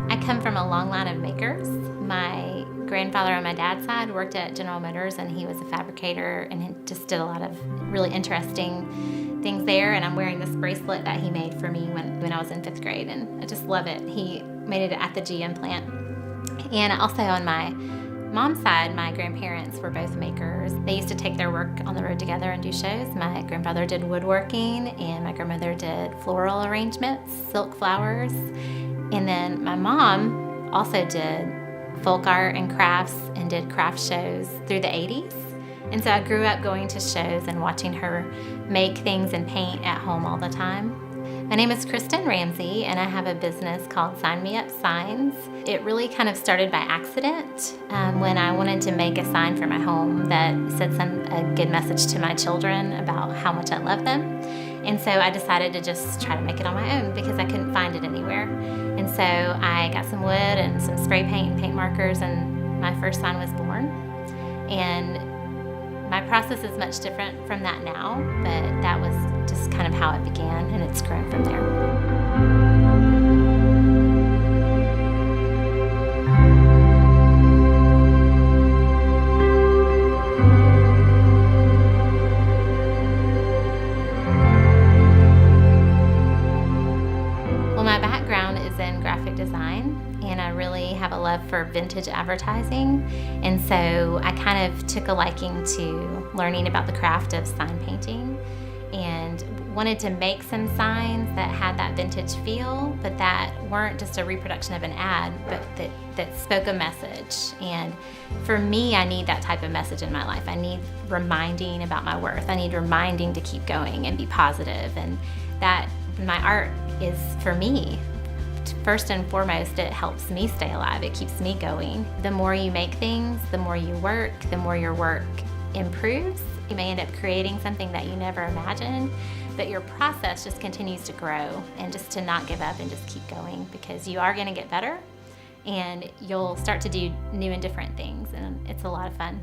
I come from a long line of makers. My grandfather on my dad's side worked at General Motors, and he was a fabricator, and he just did a lot of really interesting things there. And I'm wearing this bracelet that he made for me when I was in 5th grade, and I just love it. He made it at the GM plant. And also on my mom's side, my grandparents were both makers. They used to take their work on the road together and do shows. My grandfather did woodworking, and my grandmother did floral arrangements, silk flowers. And then my mom also did folk art and crafts and did craft shows through the 80s. And so I grew up going to shows and watching her make things and paint at home all the time. My name is Kristen Ramsey, and I have a business called Sign Me Up Signs. It really kind of started by accident when I wanted to make a sign for my home that said a good message to my children about how much I love them. And so I decided to just try to make it on my own because I couldn't find it anywhere. And so I got some wood and some spray paint and paint markers, and my first sign was born. And my process is much different from that now, but that was just kind of how it began, and it's grown from there. My background is in graphic design, and I really have a love for vintage advertising, and so I kind of took a liking to learning about the craft of sign painting and wanted to make some signs that had that vintage feel, but that weren't just a reproduction of an ad, but that spoke a message. And for me, I need that type of message in my life. I need reminding about my worth. I need reminding to keep going and be positive, and that my art is for me. First and foremost, it helps me stay alive. It keeps me going. The more you make things, the more you work, the more your work improves. You may end up creating something that you never imagined, but your process just continues to grow, and just to not give up and just keep going, because you are going to get better and you'll start to do new and different things, and it's a lot of fun.